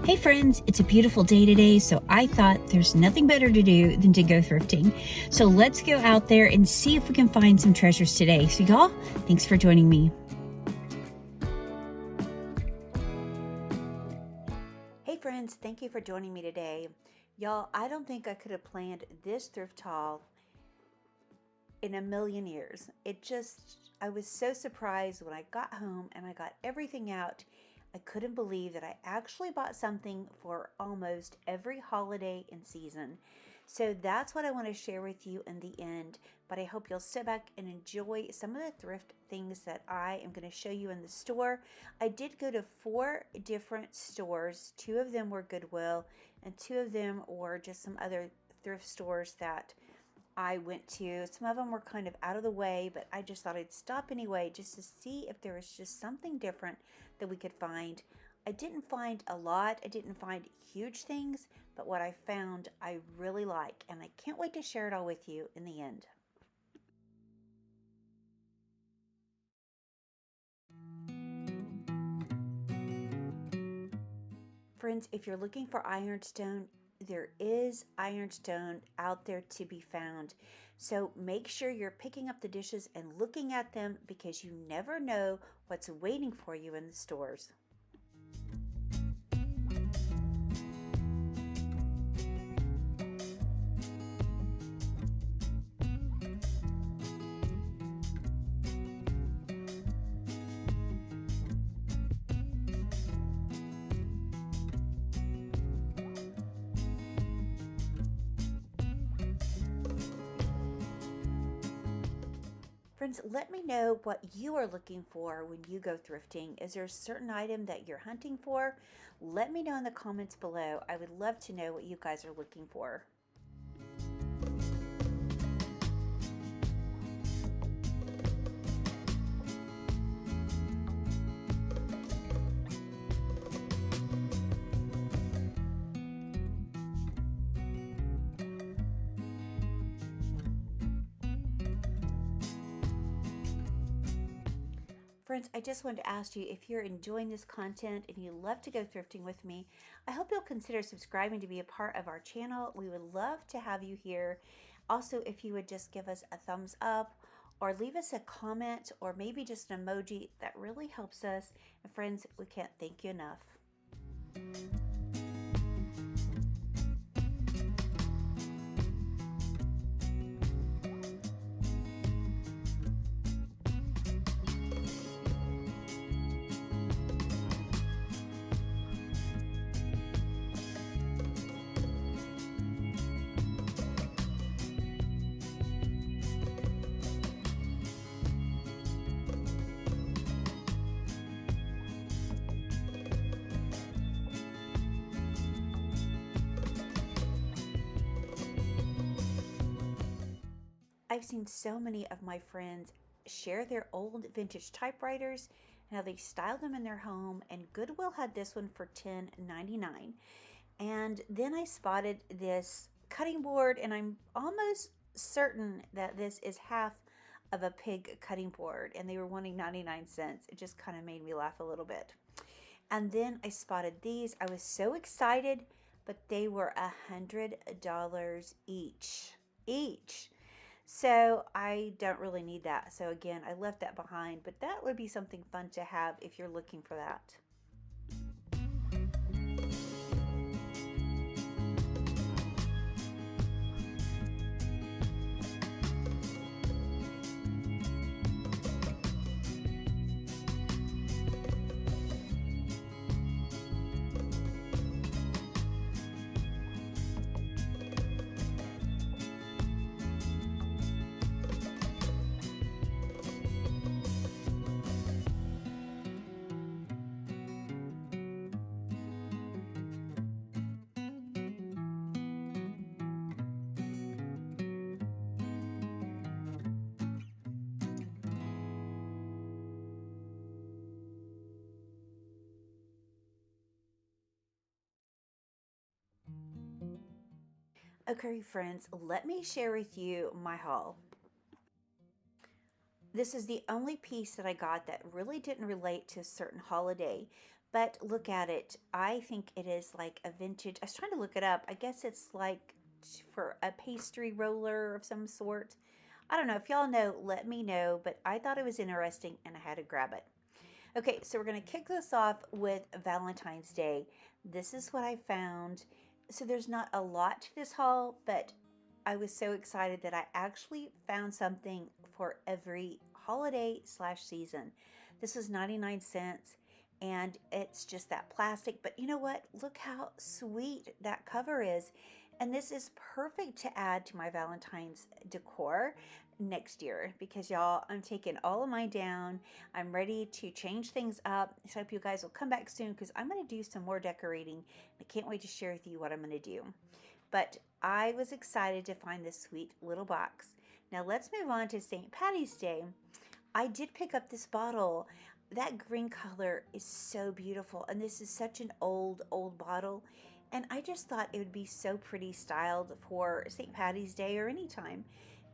Hey friends, it's a beautiful day today, so I thought there's nothing better to do than to go thrifting. So let's go out there and see if we can find some treasures today. So y'all, thanks for joining me. Hey friends, thank you for joining me today. Y'all, I don't think I could have planned this thrift haul in a million years. I was so surprised when I got home and I got everything out. I couldn't believe that I actually bought something for almost every holiday and season. So that's what I want to share with you in the end. But I hope you'll sit back and enjoy some of the thrift things that I am going to show you in the store. I did go to 4 different stores. 2 of them were Goodwill and 2 of them were just some other thrift stores that I went to. Some of them were kind of out of the way, but I just thought I'd stop anyway just to see if there was just something different that we could find. I didn't find a lot. I didn't find huge things, but what I found I really like, and I can't wait to share it all with you in the end. Friends, if you're looking for ironstone, there is ironstone out there to be found. So make sure you're picking up the dishes and looking at them because you never know what's waiting for you in the stores. Friends, let me know what you are looking for when you go thrifting. Is there a certain item that you're hunting for? Let me know in the comments below. I would love to know what you guys are looking for. Friends, I just wanted to ask you if you're enjoying this content and you love to go thrifting with me, I hope you'll consider subscribing to be a part of our channel. We would love to have you here. Also, if you would just give us a thumbs up or leave us a comment or maybe just an emoji, that really helps us. And friends, we can't thank you enough. I've seen so many of my friends share their old vintage typewriters and how they styled them in their home, and Goodwill had this one for $10.99. And then I spotted this cutting board, and I'm almost certain that this is half of a pig cutting board, and they were wanting 99 cents. It just kind of made me laugh a little bit. And then I spotted these. I was so excited, but they were $100 each. Each. So I don't really need that. So again, I left that behind, but that would be something fun to have if you're looking for that. Okay, friends, let me share with you my haul. This is the only piece that I got that really didn't relate to a certain holiday, But look at it. I think it is like a vintage. I was trying to look it up. I guess it's like for a pastry roller of some sort. I don't know. If y'all know, let me know. But I thought it was interesting and I had to grab it. Okay, so we're going to kick this off with Valentine's Day. This is what I found. So there's not a lot to this haul, but I was so excited that I actually found something for every holiday slash season. This was 99 cents and it's just that plastic. But you know what? Look how sweet that cover is. And this is perfect to add to my Valentine's decor next year because y'all, I'm taking all of mine down. I'm ready to change things up. So I hope you guys will come back soon because I'm going to do some more decorating. I can't wait to share with you what I'm going to do. But I was excited to find this sweet little box. Now let's move on to St. Patty's Day. I did pick up this bottle. That green color is so beautiful. And this is such an old bottle. And I just thought it would be so pretty styled for St. Patty's Day or anytime.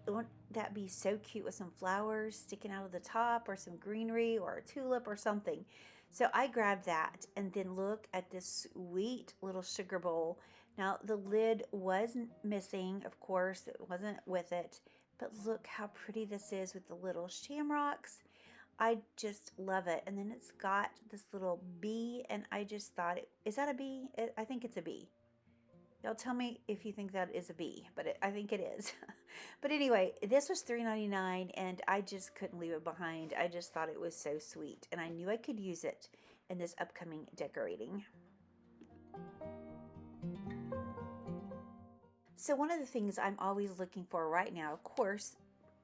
Wouldn't that be so cute with some flowers sticking out of the top or some greenery or a tulip or something? So I grabbed that and then look at this sweet little sugar bowl. Now the lid was missing, of course, it wasn't with it, but look how pretty this is with the little shamrocks. I just love it. And then it's got this little bee, and I just thought, is that a bee? I think it's a bee. Y'all tell me if you think that is a bee, but I think it is. But anyway, this was $3.99 and I just couldn't leave it behind. I just thought it was so sweet and I knew I could use it in this upcoming decorating. So one of the things I'm always looking for right now, of course,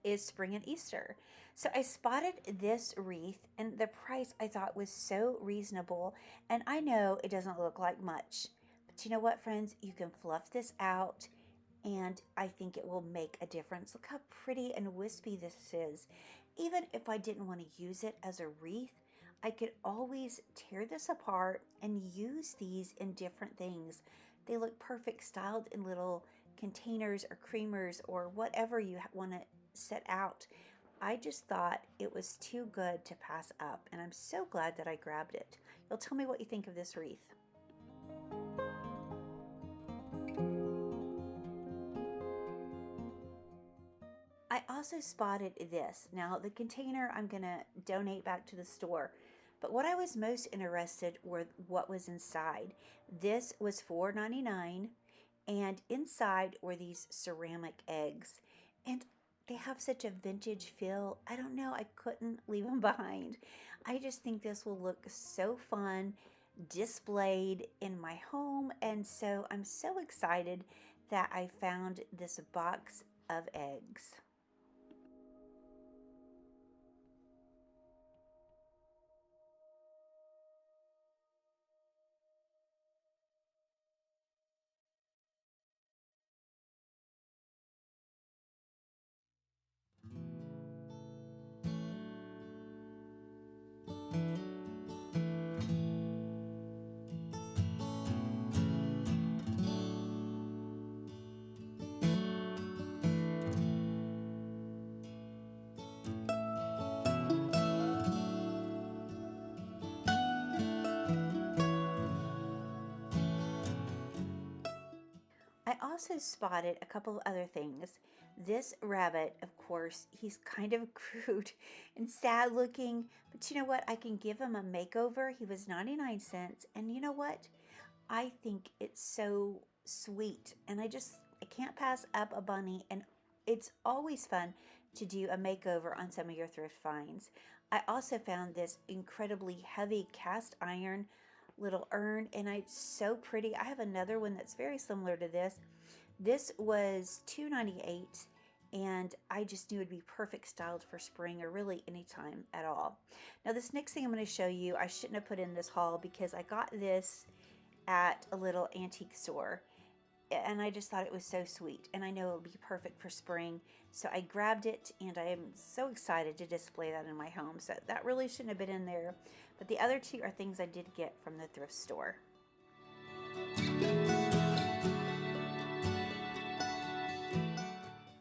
is spring and Easter. So I spotted this wreath and the price I thought was so reasonable. And I know it doesn't look like much, but you know what, friends? You can fluff this out and I think it will make a difference. Look how pretty and wispy this is. Even if I didn't want to use it as a wreath, I could always tear this apart and use these in different things. They look perfect styled in little containers or creamers or whatever you want to set out. I just thought it was too good to pass up, and I'm so glad that I grabbed it. You'll tell me what you think of this wreath. I also spotted this. Now, the container I'm going to donate back to the store, but what I was most interested were what was inside. This was $4.99, and inside were these ceramic eggs. And they have such a vintage feel. I don't know, I couldn't leave them behind. I just think this will look so fun displayed in my home, and so I'm so excited that I found this box of eggs. I also spotted a couple of other things. This rabbit, of course, he's kind of crude and sad looking, but you know what? I can give him a makeover. He was 99 cents, and you know what? I think it's so sweet, and I can't pass up a bunny, and it's always fun to do a makeover on some of your thrift finds. I also found this incredibly heavy cast iron little urn, and it's so pretty. I have another one that's very similar to this. This was $2.98, and I just knew it'd be perfect styled for spring or really any time at all. Now this next thing I'm going to show you, I shouldn't have put in this haul because I got this at a little antique store and I just thought it was so sweet, and I know it'll be perfect for spring, so I grabbed it and I am so excited to display that in my home. So that really shouldn't have been in there, but the other two are things I did get from the thrift store.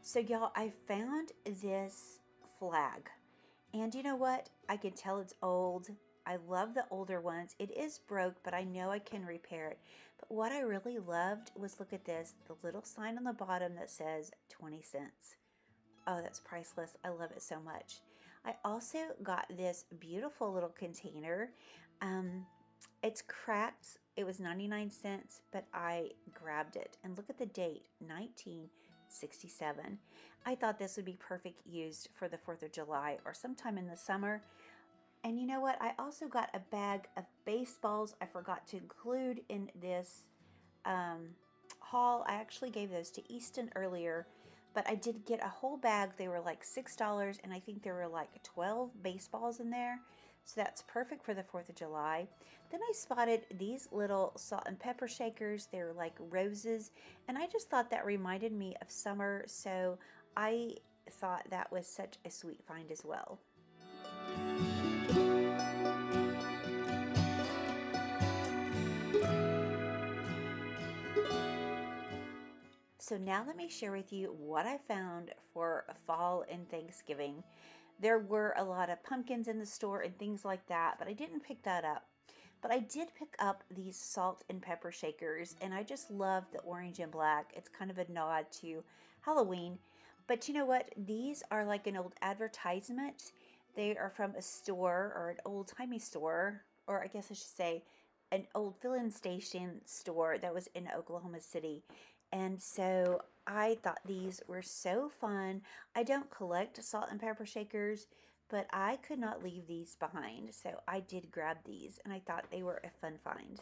So y'all, I found this flag, and you know what? I can tell it's old. I love the older ones. It is broke, but I know I can repair it. But what I really loved was, look at this, the little sign on the bottom that says 20 cents. Oh, that's priceless. I love it so much. I also got this beautiful little container. Um, it's cracked. It was 99 cents, but I grabbed it. And look at the date, 1967. I thought this would be perfect used for the 4th of July or sometime in the summer. And you know what? I also got a bag of baseballs I forgot to include in this um, haul. I actually gave those to Easton earlier, but I did get a whole bag. They were like $6, and I think there were like 12 baseballs in there. So that's perfect for the 4th of July. Then I spotted these little salt and pepper shakers. They're like roses, and I just thought that reminded me of summer, so I thought that was such a sweet find as well. So now let me share with you what I found for fall and Thanksgiving. There were a lot of pumpkins in the store and things like that, but I didn't pick that up. But I did pick up these salt and pepper shakers, and I just love the orange and black. It's kind of a nod to Halloween. But you know what? These are like an old advertisement. They are from a store, or an old-timey store, or I guess I should say an old filling station store that was in Oklahoma City. And so I thought these were so fun. I don't collect salt and pepper shakers, but I could not leave these behind. So I did grab these, and I thought they were a fun find.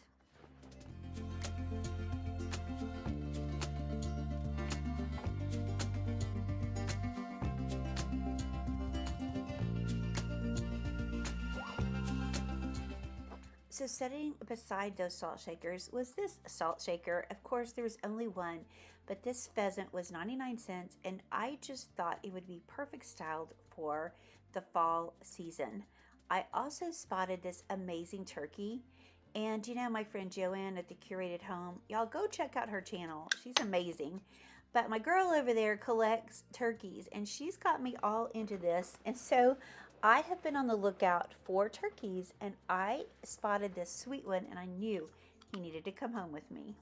So sitting beside those salt shakers was this salt shaker. Of course, there was only one, but this pheasant was 99 cents, and I just thought it would be perfect styled for the fall season. I also spotted this amazing turkey, and you know, my friend Joanne at the Curated Home, y'all go check out her channel. She's amazing. But my girl over there collects turkeys, and she's got me all into this. And so I have been on the lookout for turkeys, and I spotted this sweet one, and I knew he needed to come home with me.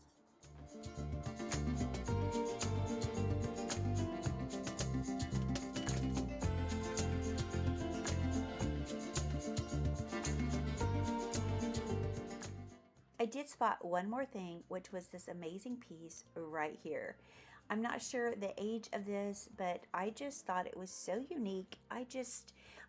I did spot one more thing, which was this amazing piece right here. I'm not sure the age of this, but I just thought it was so unique. I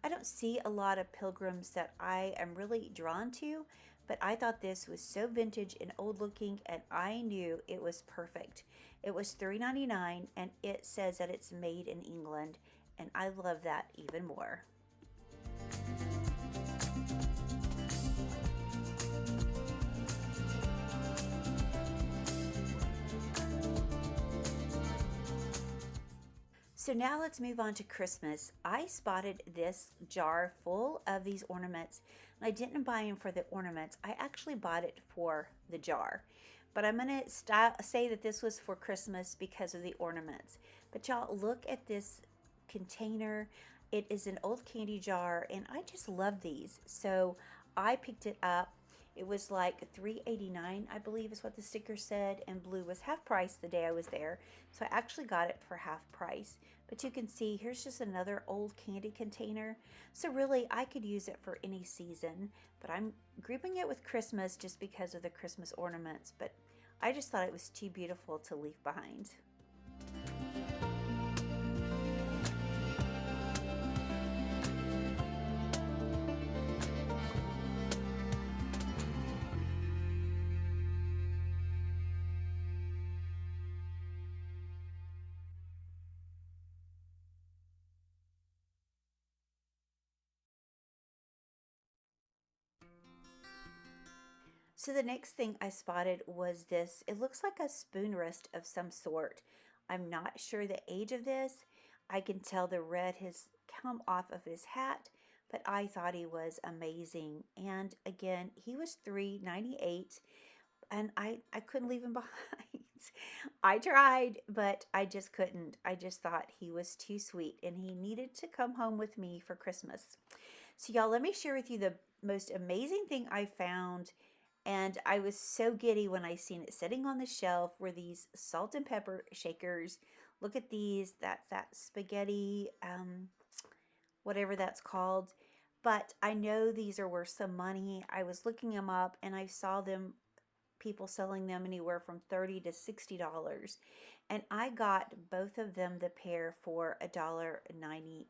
don't see a lot of pilgrims that I am really drawn to, but I thought this was so vintage and old looking, and I knew it was perfect. It was $3.99, and it says that it's made in England, and I love that even more. So now let's move on to Christmas. I spotted this jar full of these ornaments, and I didn't buy them for the ornaments. I actually bought it for the jar. But I'm going to say that this was for Christmas because of the ornaments. But y'all, look at this container. It is an old candy jar, and I just love these. So I picked it up. It was like $3.89, I believe is what the sticker said, and blue was half price the day I was there. So I actually got it for half price. But you can see here's just another old candy container. So really I could use it for any season, but I'm grouping it with Christmas just because of the Christmas ornaments. But I just thought it was too beautiful to leave behind. So the next thing I spotted was this. It looks like a spoon rest of some sort. I'm not sure the age of this. I can tell the red has come off of his hat, but I thought he was amazing. And again, he was $3.98, and I couldn't leave him behind. I tried, but I just couldn't. I just thought he was too sweet, and he needed to come home with me for Christmas. So y'all, let me share with you the most amazing thing I found. And I was so giddy when I seen it sitting on the shelf were these salt and pepper shakers. Look at these, that spaghetti, whatever that's called. But I know these are worth some money. I was looking them up and I saw them, people selling them anywhere from $30 to $60. And I got both of them the pair for $1.98.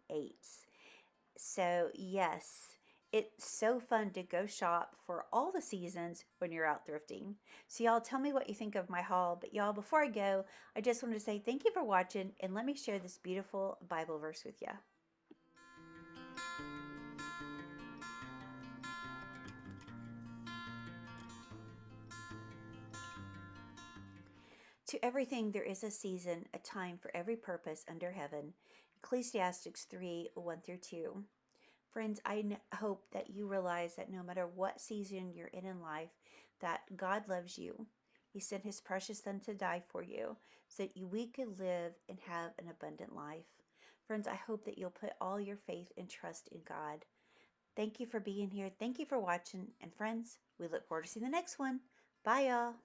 So, yes, it's so fun to go shop for all the seasons when you're out thrifting. So, y'all, tell me what you think of my haul. But, y'all, before I go, I just wanted to say thank you for watching and let me share this beautiful Bible verse with you. To everything there is a season, a time for every purpose under heaven. Ecclesiastes 3 1 through 2. Friends, I hope that you realize that no matter what season you're in life, that God loves you. He sent his precious son to die for you so that we could live and have an abundant life. Friends, I hope that you'll put all your faith and trust in God. Thank you for being here. Thank you for watching. And friends, we look forward to seeing the next one. Bye, y'all.